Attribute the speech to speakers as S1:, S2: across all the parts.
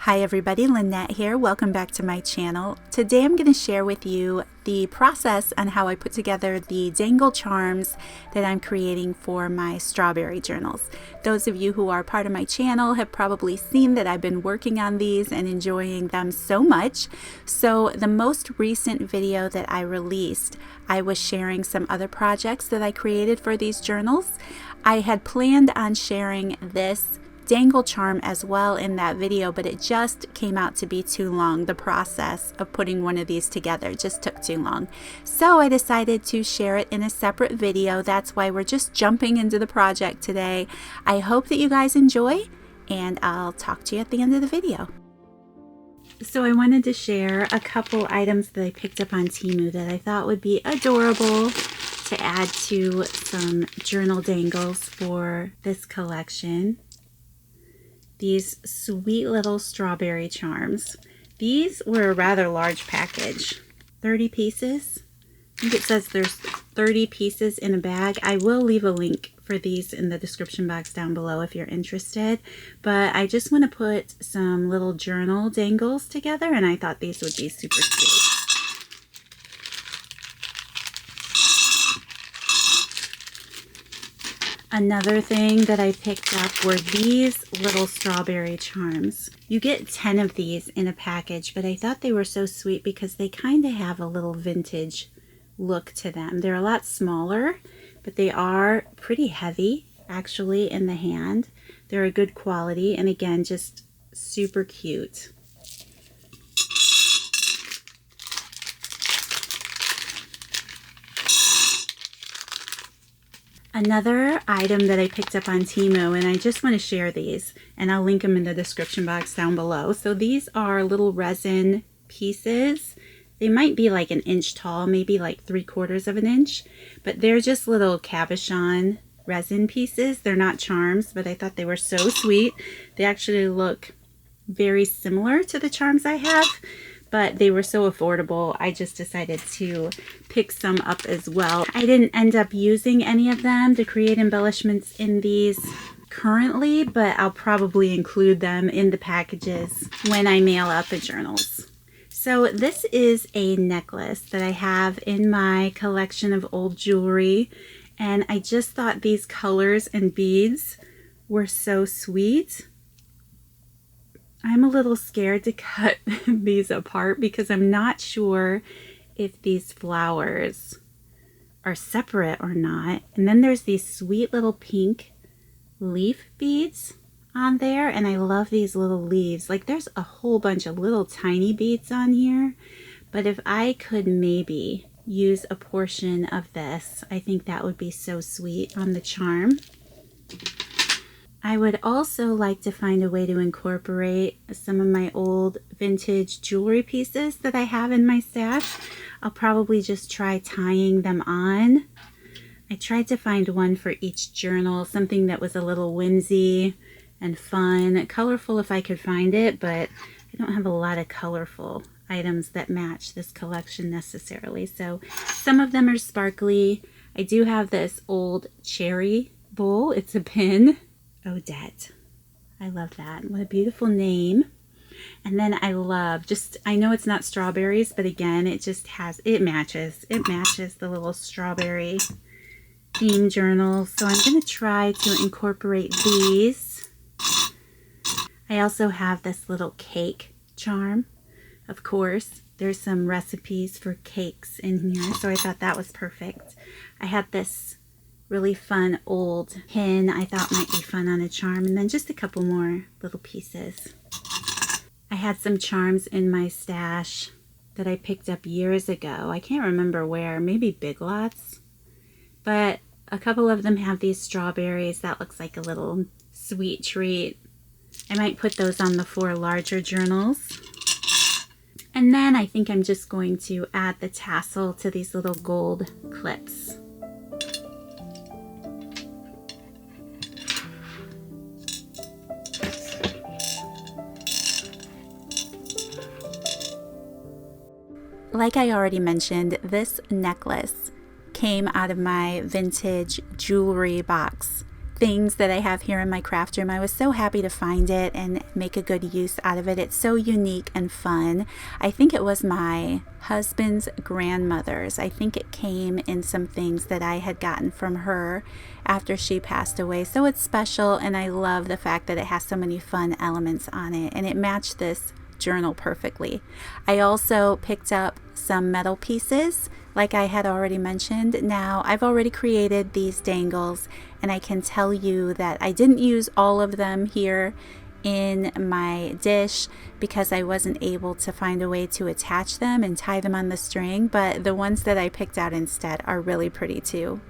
S1: Hi everybody, Lynette here. Welcome back to my channel. Today I'm going to share with you the process on how I put together the dangle charms that I'm creating for my strawberry journals. Those of you who are part of my channel have probably seen that I've been working on these and enjoying them so much. So the most recent video that I released, I was sharing some other projects that I created for these journals. I had planned on sharing this dangle charm as well in that video, but it just came out to be too long. The process of putting one of these together just took too long. So I decided to share it in a separate video. That's why we're just jumping into the project today. I hope that you guys enjoy, and I'll talk to you at the end of the video. So I wanted to share a couple items that I picked up on Temu that I thought would be adorable to add to some journal dangles for this collection. These sweet little strawberry charms. These were a rather large package, 30 pieces. I think it says there's 30 pieces in a bag. I will leave a link for these in the description box down below if you're interested. But I just want to put some little journal dangles together, and I thought these would be super cute. Another thing that I picked up were these little strawberry charms. You get 10 of these in a package, but I thought they were so sweet because they kind of have a little vintage look to them. They're a lot smaller, but they are pretty heavy actually in the hand. They're a good quality, and again, just super cute. Another item that I picked up on Temu, and I just want to share these, and I'll link them in the description box down below. So these are little resin pieces. They might be like an inch tall, maybe like 3/4 of an inch, but they're just little cabochon resin pieces. They're not charms, but I thought they were so sweet. They actually look very similar to the charms I have, but they were so affordable, I just decided to pick some up as well. I didn't end up using any of them to create embellishments in these currently, but I'll probably include them in the packages when I mail out the journals. So this is a necklace that I have in my collection of old jewelry, and I just thought these colors and beads were so sweet. I'm a little scared to cut these apart because I'm not sure if these flowers are separate or not. And then there's these sweet little pink leaf beads on there, and I love these little leaves. Like, there's a whole bunch of little tiny beads on here, but if I could maybe use a portion of this, I think that would be so sweet on the charm. I would also like to find a way to incorporate some of my old vintage jewelry pieces that I have in my stash. I'll probably just try tying them on. I tried to find one for each journal, something that was a little whimsy and fun, colorful if I could find it, but I don't have a lot of colorful items that match this collection necessarily. So some of them are sparkly. I do have this old cherry bowl. It's a pin. Odette. I love that. What a beautiful name. And then I love I know it's not strawberries, but again, it matches the little strawberry theme journal. So I'm going to try to incorporate these. I also have this little cake charm. Of course, there's some recipes for cakes in here, so I thought that was perfect. I had this really fun old pin I thought might be fun on a charm, and then just a couple more little pieces. I had some charms in my stash that I picked up years ago. I can't remember where, maybe Big Lots, but a couple of them have these strawberries. That looks like a little sweet treat. I might put those on the 4 larger journals. And then I think I'm just going to add the tassel to these little gold clips. Like I already mentioned, this necklace came out of my vintage jewelry box things that I have here in my craft room. I was so happy to find it and make a good use out of it. It's so unique and fun. I think it was my husband's grandmother's. I think it came in some things that I had gotten from her after she passed away. So it's special, and I love the fact that it has so many fun elements on it, and it matched this journal perfectly. I also picked up some metal pieces like I had already mentioned. Now I've already created these dangles, and I can tell you that I didn't use all of them here in my dish because I wasn't able to find a way to attach them and tie them on the string, but the ones that I picked out instead are really pretty too.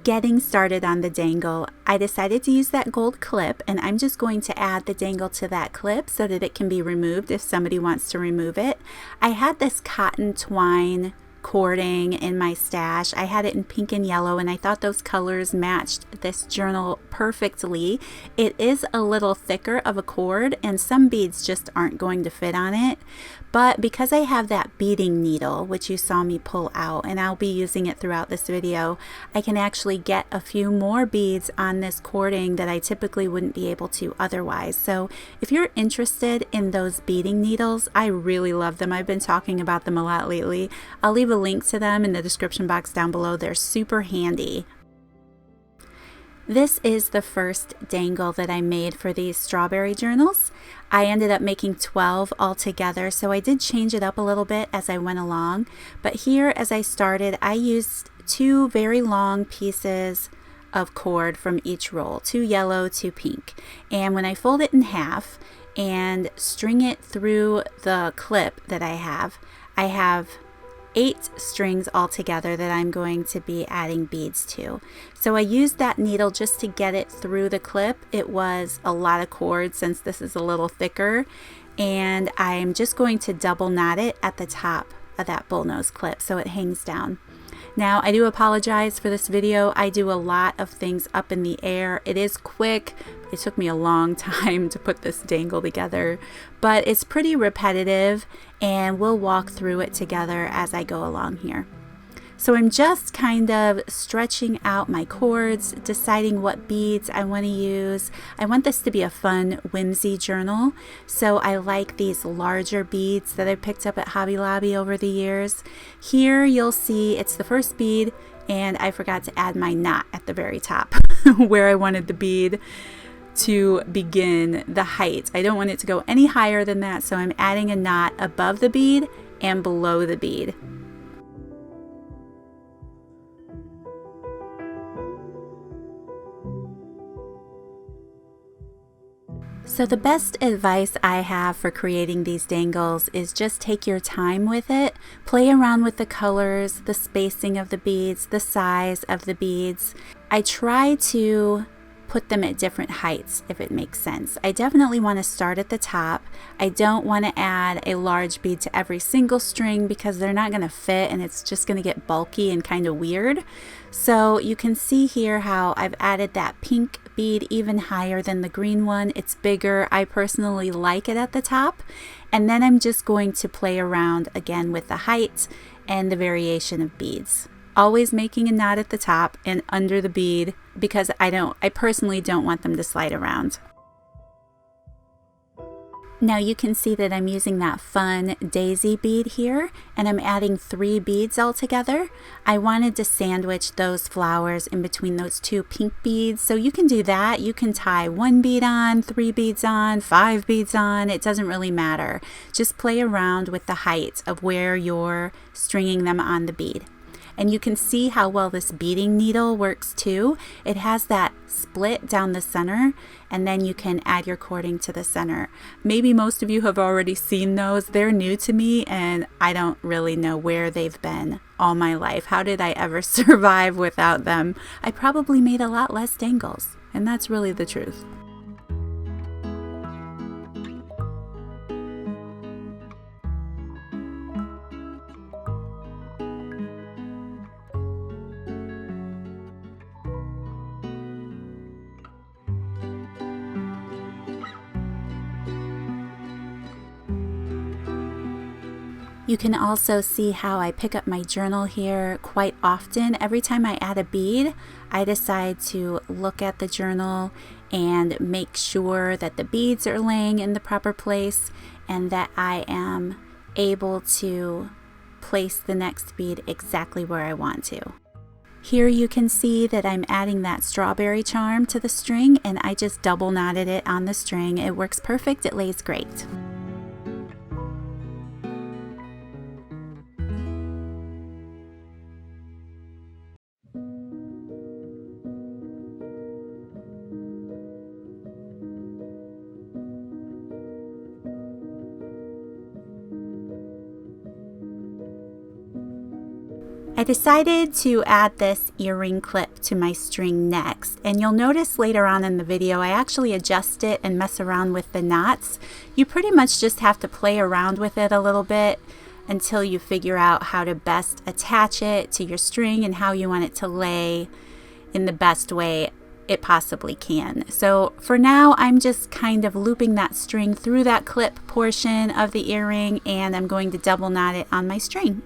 S1: Getting started on the dangle, I decided to use that gold clip, and I'm just going to add the dangle to that clip so that it can be removed if somebody wants to remove it. I had this cotton twine cording in my stash. I had it in pink and yellow, and I thought those colors matched this journal perfectly. It is a little thicker of a cord, and some beads just aren't going to fit on it. But because I have that beading needle, which you saw me pull out, and I'll be using it throughout this video, I can actually get a few more beads on this cording that I typically wouldn't be able to otherwise. So if you're interested in those beading needles, I really love them. I've been talking about them a lot lately. I'll leave a link to them in the description box down below. They're super handy. This is the first dangle that I made for these strawberry journals. I ended up making 12 altogether, so I did change it up a little bit as I went along. But here, as I started, I used 2 very long pieces of cord from each roll, 2 yellow, 2 pink. And when I fold it in half and string it through the clip that I have 8 strings altogether that I'm going to be adding beads to. So I used that needle just to get it through the clip. It was a lot of cord since this is a little thicker, and I'm just going to double knot it at the top of that bullnose clip so it hangs down. Now, I do apologize for this video. I do a lot of things up in the air. It is quick. It took me a long time to put this dangle together, but it's pretty repetitive, and we'll walk through it together as I go along here. So I'm just kind of stretching out my cords, deciding what beads I want to use. I want this to be a fun, whimsy journal, so I like these larger beads that I picked up at Hobby Lobby over the years. Here you'll see it's the first bead, and I forgot to add my knot at the very top where I wanted the bead to begin the height. I don't want it to go any higher than that, so I'm adding a knot above the bead and below the bead. So the best advice I have for creating these dangles is just take your time with it. Play around with the colors, the spacing of the beads, the size of the beads. I try to put them at different heights, if it makes sense. I definitely want to start at the top. I don't want to add a large bead to every single string because they're not going to fit, and it's just going to get bulky and kind of weird. So you can see here how I've added that pink bead even higher than the green one. It's bigger. I personally like it at the top. And then I'm just going to play around again with the height and the variation of beads. Always making a knot at the top and under the bead because I personally don't want them to slide around. Now you can see that I'm using that fun daisy bead here, and I'm adding 3 beads all together. I wanted to sandwich those flowers in between those 2 pink beads, so you can do that. You can tie 1 bead on, 3 beads on, 5 beads on. It doesn't really matter. Just play around with the height of where you're stringing them on the bead. And you can see how well this beading needle works too. It has that split down the center, and then you can add your cording to the center. Maybe most of you have already seen those. They're new to me, and I don't really know where they've been all my life. How did I ever survive without them? I probably made a lot less dangles, and that's really the truth. You can also see how I pick up my journal here quite often. Every time I add a bead, I decide to look at the journal and make sure that the beads are laying in the proper place and that I am able to place the next bead exactly where I want to. Here you can see that I'm adding that strawberry charm to the string, and I just double knotted it on the string. It works perfect, it lays great. I decided to add this earring clip to my string next, and you'll notice later on in the video I actually adjust it and mess around with the knots. You pretty much just have to play around with it a little bit until you figure out how to best attach it to your string and how you want it to lay in the best way it possibly can. So for now I'm just kind of looping that string through that clip portion of the earring, and I'm going to double knot it on my string.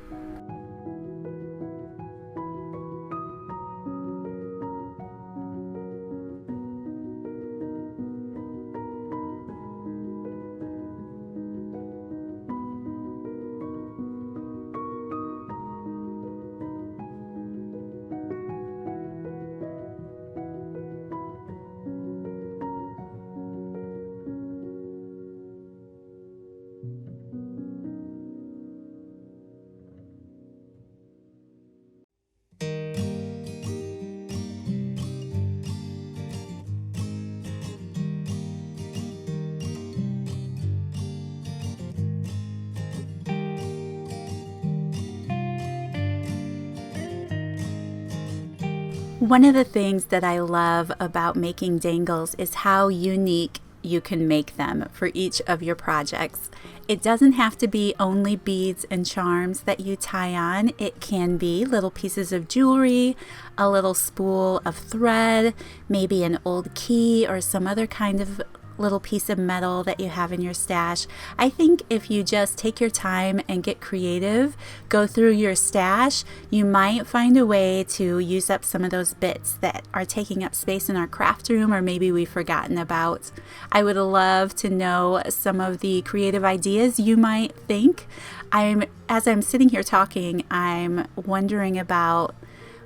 S1: One of the things that I love about making dangles is how unique you can make them for each of your projects. It doesn't have to be only beads and charms that you tie on. It can be little pieces of jewelry, a little spool of thread, maybe an old key or some other kind of little piece of metal that you have in your stash. I think if you just take your time and get creative, go through your stash, you might find a way to use up some of those bits that are taking up space in our craft room or maybe we've forgotten about. I would love to know some of the creative ideas you might think. As I'm sitting here talking, I'm wondering about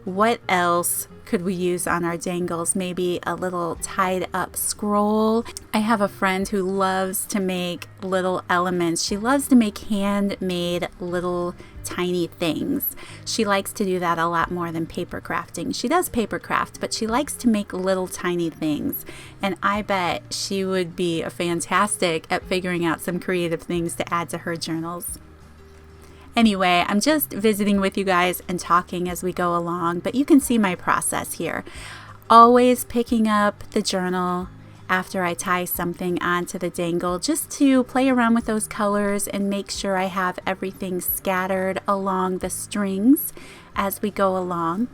S1: what else could we use on our dangles? Maybe a little tied up scroll. I have a friend who loves to make little elements. She loves to make handmade little tiny things. She likes to do that a lot more than paper crafting. She does paper craft, but she likes to make little tiny things. And I bet she would be fantastic at figuring out some creative things to add to her journals. Anyway, I'm just visiting with you guys and talking as we go along, but you can see my process here. Always picking up the journal after I tie something onto the dangle just to play around with those colors and make sure I have everything scattered along the strings as we go along.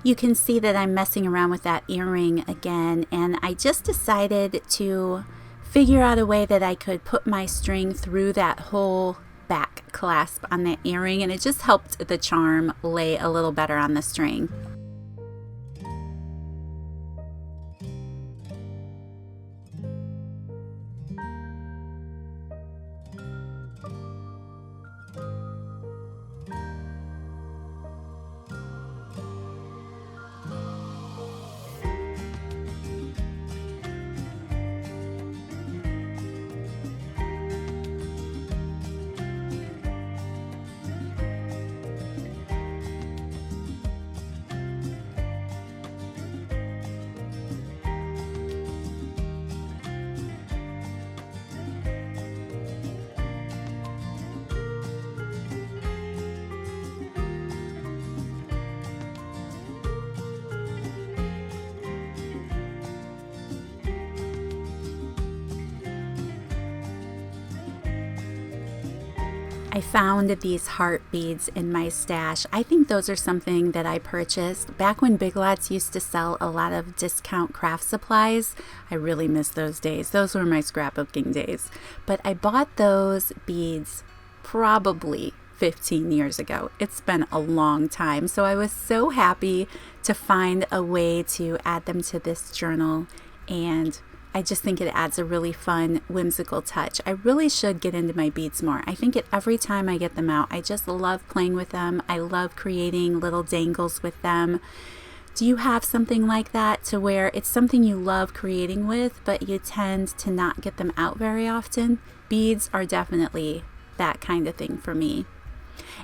S1: You can see that I'm messing around with that earring again, and I just decided to figure out a way that I could put my string through that whole back clasp on that earring, and it just helped the charm lay a little better on the string. I found these heart beads in my stash. I think those are something that I purchased back when Big Lots used to sell a lot of discount craft supplies. I really miss those days. Those were my scrapbooking days. But I bought those beads probably 15 years ago. It's been a long time. So I was so happy to find a way to add them to this journal, and I just think it adds a really fun, whimsical touch. I really should get into my beads more. I think every time I get them out, I just love playing with them. I love creating little dangles with them. Do you have something like that, to where it's something you love creating with, but you tend to not get them out very often? Beads are definitely that kind of thing for me.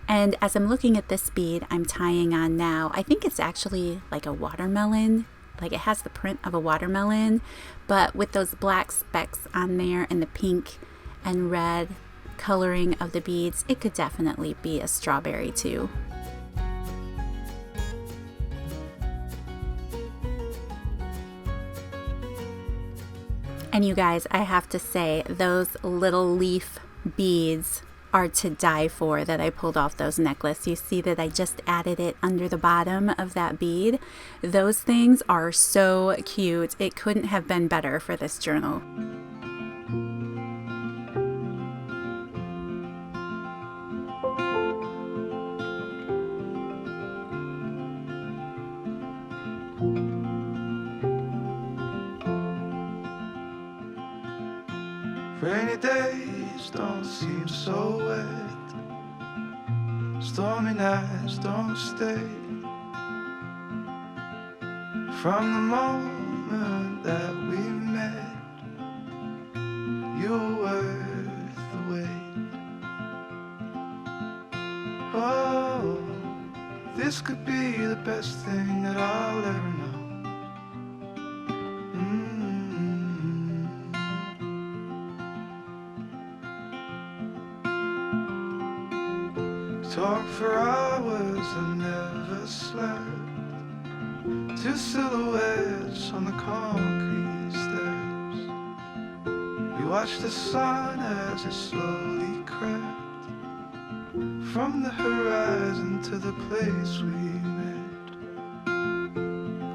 S1: And as I'm looking at this bead I'm tying on now, I think it's actually like a watermelon. Like, it has the print of a watermelon, but with those black specks on there and the pink and red coloring of the beads, it could definitely be a strawberry too. And you guys, I have to say, those little leaf beads are to die for that I pulled off those necklace. You see that I just added it under the bottom of that bead. Those things are so cute. It couldn't have been better for this journal.
S2: Rainy days don't seem so wet. Stormy nights don't stay. From the moment that we met, you were worth the wait. Oh, this could be the best thing that I'll ever know. Talk for hours and never slept. Two silhouettes on the concrete steps. We watched the sun as it slowly crept from the horizon to the place we met.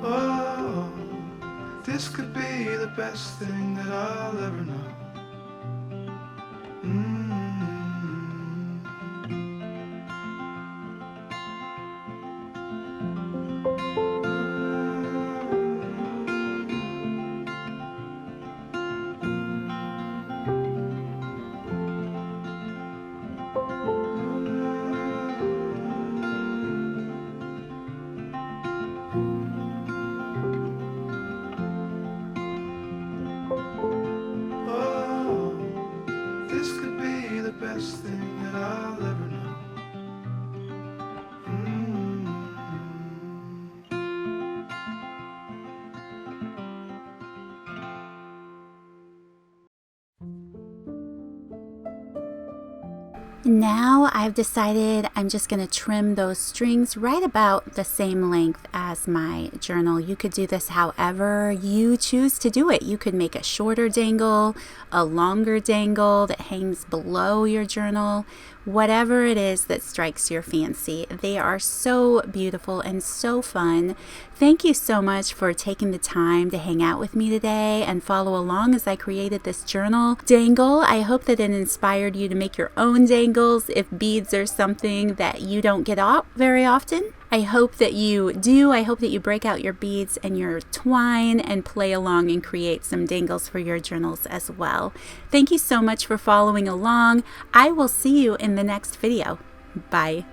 S2: Oh, this could be the best thing that I'll ever know. Best thing that I'll ever know.
S1: Now I've decided I'm just going to trim those strings right about the same length as my journal. You could do this however you choose to do it. You could make a shorter dangle, a longer dangle that hangs below your journal, whatever it is that strikes your fancy. They are so beautiful and so fun. Thank you so much for taking the time to hang out with me today and follow along as I created this journal dangle. I hope that it inspired you to make your own dangles if beads are something that you don't get out very often. I hope that you do. I hope that you break out your beads and your twine and play along and create some dangles for your journals as well. Thank you so much for following along. I will see you in the next video. Bye.